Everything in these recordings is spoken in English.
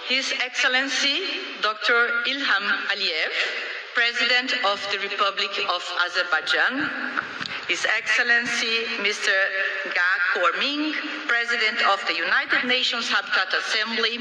His Excellency Dr. Ilham Aliyev, President of the Republic of Azerbaijan, His Excellency Mr. Ga Korming, President of the United Nations Habitat Assembly,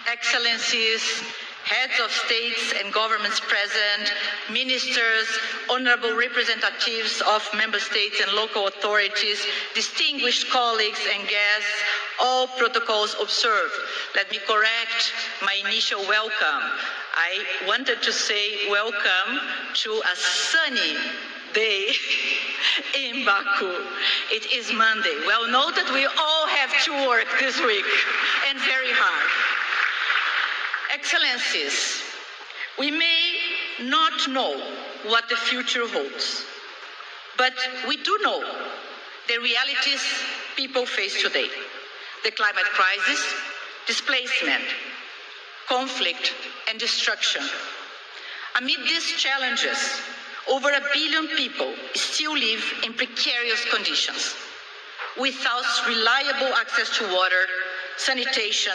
Excellencies, Heads of States and Governments present, Ministers, Honorable Representatives of Member States and local authorities, distinguished colleagues and guests, all protocols observed. Let me correct my initial welcome. I wanted to say welcome to a sunny day in Baku. It is Monday. Well, note that we all have to work this week, and very hard. Excellencies, we may not know what the future holds, but we do know the realities people face today: the climate crisis, displacement, conflict, and destruction. Amid these challenges, over 1 billion people still live in precarious conditions, without reliable access to water, sanitation,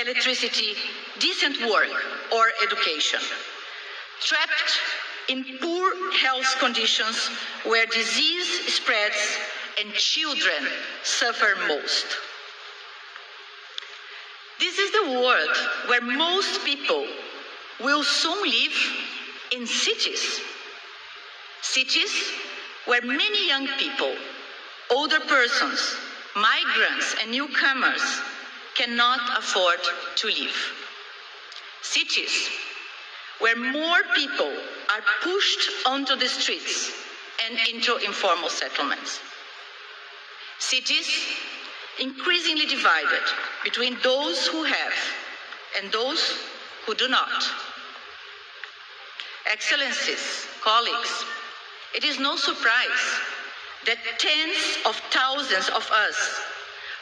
electricity, decent work, or education. Trapped in poor health conditions where disease spreads and children suffer most. This is the world where most people will soon live in cities. Cities where many young people, older persons, migrants, and newcomers cannot afford to live. Cities where more people are pushed onto the streets and into informal settlements. Cities increasingly divided between those who have and those who do not. Excellencies, colleagues, it is no surprise that tens of thousands of us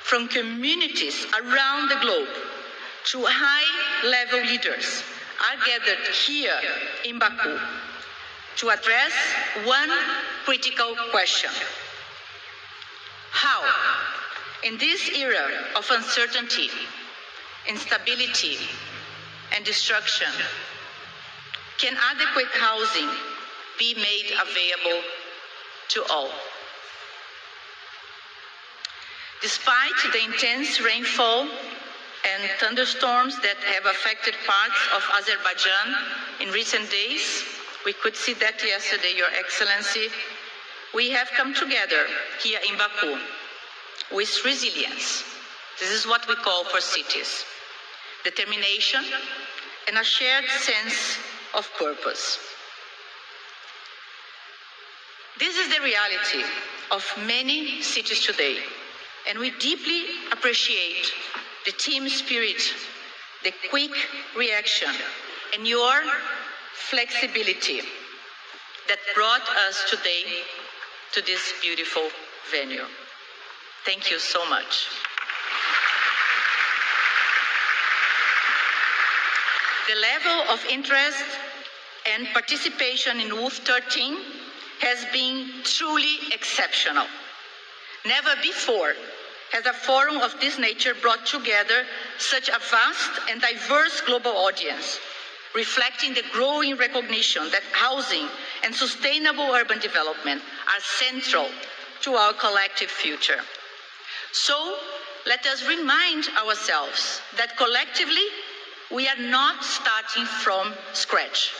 from communities around the globe to high-level leaders are gathered here in Baku to address one critical question: how, in this era of uncertainty, instability, and destruction, can adequate housing be made available to all? Despite the intense rainfall and thunderstorms that have affected parts of Azerbaijan in recent days, we could see that yesterday, Your Excellency, we have come together here in Baku with resilience. This is what we call for cities: determination and a shared sense of purpose. This is the reality of many cities today, and we deeply appreciate the team spirit, the quick reaction, and your flexibility that brought us today to this beautiful venue. Thank you so much. The level of interest and participation in WOOF 13 has been truly exceptional. Never before has a forum of this nature brought together such a vast and diverse global audience, reflecting the growing recognition that housing and sustainable urban development are central to our collective future. So, let us remind ourselves that collectively, we are not starting from scratch.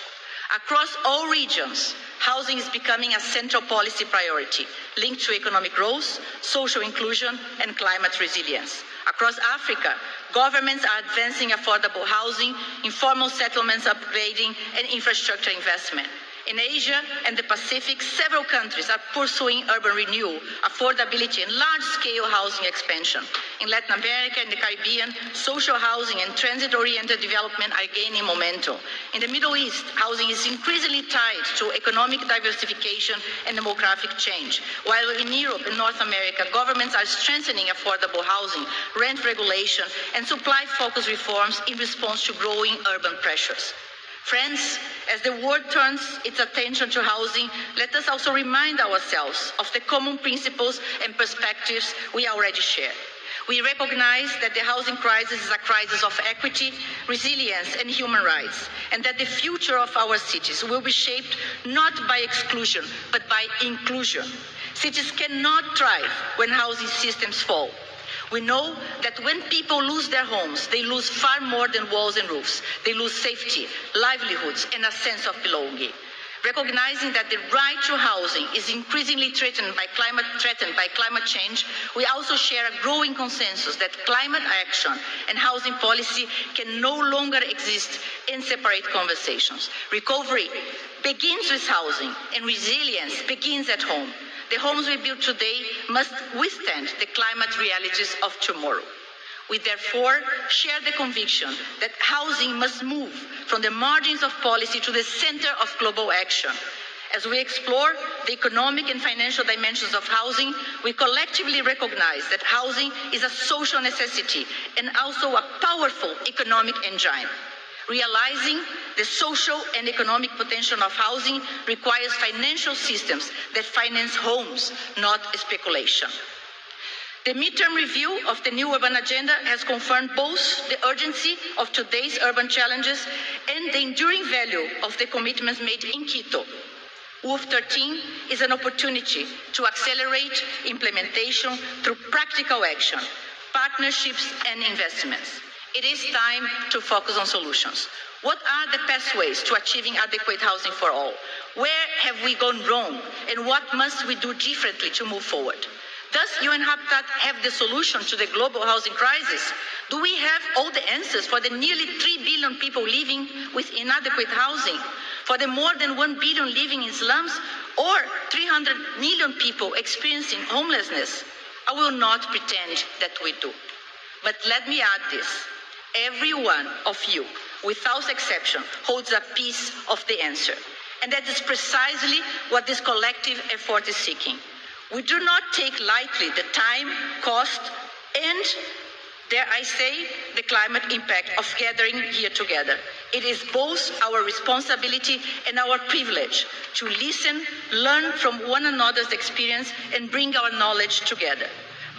Across all regions, housing is becoming a central policy priority, linked to economic growth, social inclusion, and climate resilience. Across Africa, governments are advancing affordable housing, informal settlements upgrading, and infrastructure investment. In Asia and the Pacific, several countries are pursuing urban renewal, affordability, and large-scale housing expansion. In Latin America and the Caribbean, social housing and transit-oriented development are gaining momentum. In the Middle East, housing is increasingly tied to economic diversification and demographic change, while in Europe and North America, governments are strengthening affordable housing, rent regulation, and supply-focused reforms in response to growing urban pressures. Friends, as the world turns its attention to housing, let us also remind ourselves of the common principles and perspectives we already share. We recognize that the housing crisis is a crisis of equity, resilience, and human rights, and that the future of our cities will be shaped not by exclusion, but by inclusion. Cities cannot thrive when housing systems fall. We know that when people lose their homes, they lose far more than walls and roofs. They lose safety, livelihoods, and a sense of belonging. Recognizing that the right to housing is increasingly threatened by climate change, we also share a growing consensus that climate action and housing policy can no longer exist in separate conversations. Recovery begins with housing, and resilience begins at home. The homes we build today must withstand the climate realities of tomorrow. We therefore share the conviction that housing must move from the margins of policy to the center of global action. As we explore the economic and financial dimensions of housing, we collectively recognize that housing is a social necessity and also a powerful economic engine. Realizing the social and economic potential of housing requires financial systems that finance homes, not speculation. The midterm review of the new urban agenda has confirmed both the urgency of today's urban challenges and the enduring value of the commitments made in Quito. WUF 13 is an opportunity to accelerate implementation through practical action, partnerships and investments. It is time to focus on solutions. What are the pathways to achieving adequate housing for all? Where have we gone wrong, and what must we do differently to move forward? Does UN Habitat have the solution to the global housing crisis? Do we have all the answers for the nearly 3 billion people living with inadequate housing? For the more than 1 billion living in slums? Or 300 million people experiencing homelessness? I will not pretend that we do. But let me add this. Every one of you, without exception, holds a piece of the answer. And that is precisely what this collective effort is seeking. We do not take lightly the time, cost, and, dare I say, the climate impact of gathering here together. It is both our responsibility and our privilege to listen, learn from one another's experience, and bring our knowledge together.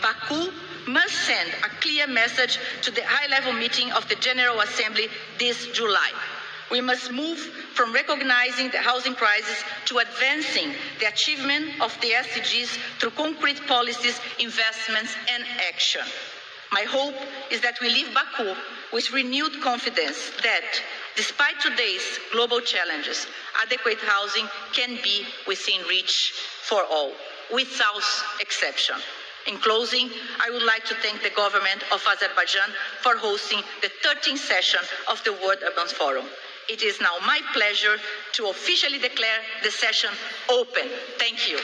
Baku must send a clear message to the high-level meeting of the General Assembly this July. We must move from recognizing the housing crisis to advancing the achievement of the SDGs through concrete policies, investments, and action. My hope is that we leave Baku with renewed confidence that, despite today's global challenges, adequate housing can be within reach for all, without exception. In closing, I would like to thank the government of Azerbaijan for hosting the 13th session of the World Urban Forum. It is now my pleasure to officially declare the session open. Thank you.